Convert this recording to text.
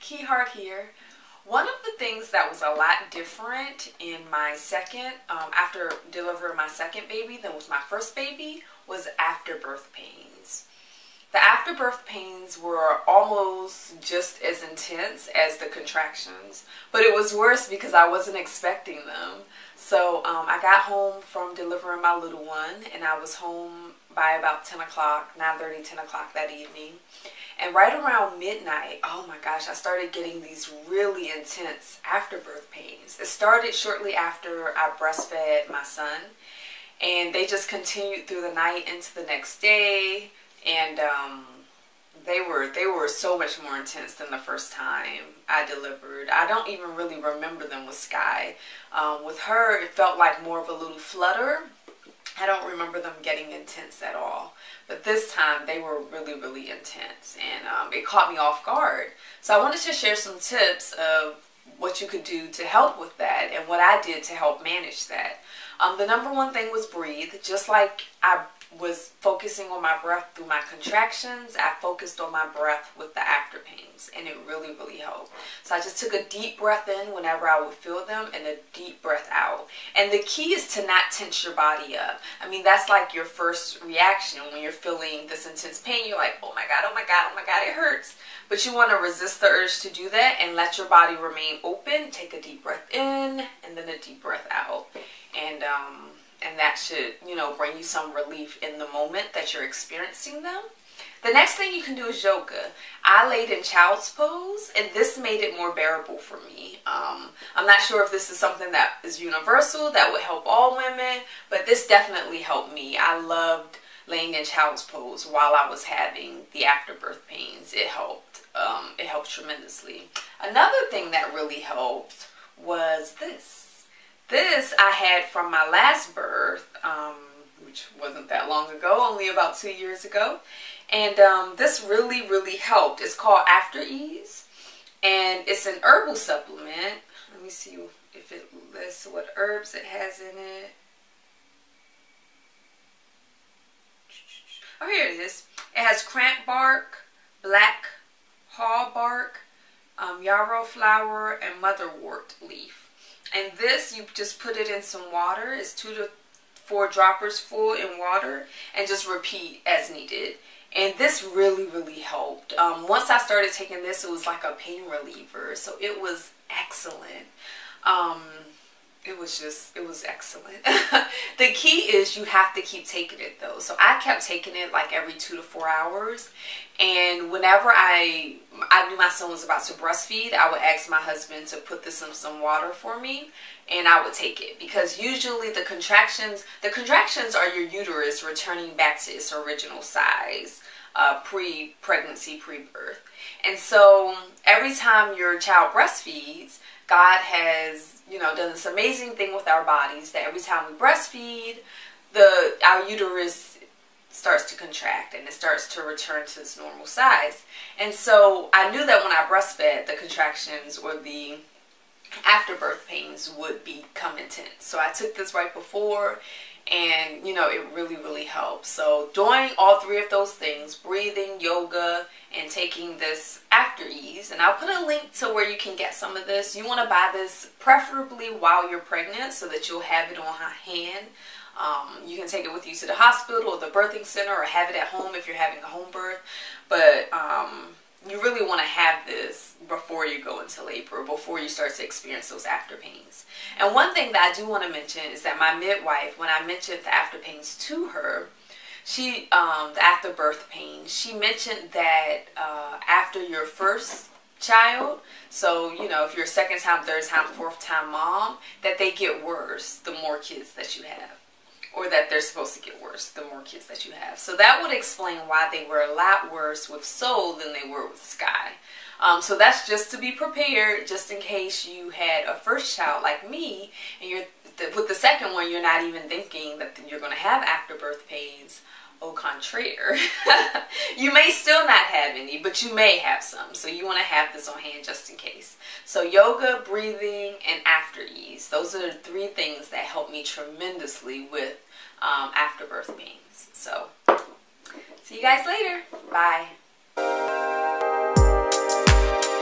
Key Heart here. One of the things that was a lot different in my second, after delivering my second baby than with my first baby, was afterbirth pains. The afterbirth pains were almost just as intense as the contractions, but it was worse because I wasn't expecting them. So I got home from delivering my little one, and I was home by about 10 o'clock, 9:30, 10 o'clock that evening. And right around midnight, oh my gosh, I started getting these really intense afterbirth pains. It started shortly after I breastfed my son, and they just continued through the night into the next day. And they were so much more intense than the first time I delivered. I don't even really remember them with Sky. With her, it felt like more of a little flutter. I don't remember them getting intense at all. But this time, they were really, really intense. And it caught me off guard. So I wanted to share some tips of what you could do to help with that and what I did to help manage that. The number one thing was breathe. Just like I was focusing on my breath through my contractions, I focused on my breath with the after pains, and it really, really helped. So I just took a deep breath in whenever I would feel them and a deep breath out. And the key is to not tense your body up. I mean, that's like your first reaction when you're feeling this intense pain. You're like, oh my God, oh my God, oh my God, it hurts. But you want to resist the urge to do that and let your body remain open. Take a deep breath in and then a deep breath out. And that should, bring you some relief in the moment that you're experiencing them. The next thing you can do is yoga. I laid in child's pose, and this made it more bearable for me. I'm not sure if this is something that is universal, that would help all women, but this definitely helped me. I loved laying in child's pose while I was having the afterbirth pains. It helped. It helped tremendously. Another thing that really helped was this. This I had from my last birth, which wasn't that long ago, only about 2 years ago. And this really, really helped. It's called After Ease, and it's an herbal supplement. Let me see if it lists what herbs it has in it. Oh, here it is. It has cramp bark, black haw bark, yarrow flower, and motherwort leaf. And this, you just put it in some water. It's 2 to 4 droppers full in water, and just repeat as needed. And this really, really helped. Once I started taking this, it was like a pain reliever. So it was excellent. It was excellent. The key is you have to keep taking it though. So I kept taking it like every 2 to 4 hours. And whenever I knew my son was about to breastfeed, I would ask my husband to put this in some water for me, and I would take it. Because usually the contractions are your uterus returning back to its original size, pre-pregnancy, pre-birth. And so every time your child breastfeeds, God has, done this amazing thing with our bodies that every time we breastfeed, our uterus starts to contract and it starts to return to its normal size. And so I knew that when I breastfed, the contractions or the afterbirth pains would become intense. So I took this right before, and it really, really helps. So doing all 3 of those things, breathing, yoga, and taking this After Ease, and I'll put a link to where you can get some of this. You want to buy this preferably while you're pregnant so that you'll have it on hand. You can take it with you to the hospital or the birthing center, or have it at home if you're having a home birth. But you really want to have this before you go into labor, before you start to experience those after pains. And one thing that I do want to mention is that my midwife, when I mentioned the after pains to her, the afterbirth pains, she mentioned that after your first child, so if you're a second time, third time, fourth time mom, that they get worse the more kids that you have. Or that they're supposed to get worse the more kids that you have. So that would explain why they were a lot worse with Soul than they were with Sky. So that's just to be prepared, just in case you had a first child like me, and with the second one, you're not even thinking that you're going to have afterbirth pains. Au contraire. You may still not have any, but you may have some. So you want to have this on hand just in case. So yoga, breathing, and After Ease. Those are the 3 things that help me tremendously with afterbirth pains. So see you guys later. Bye.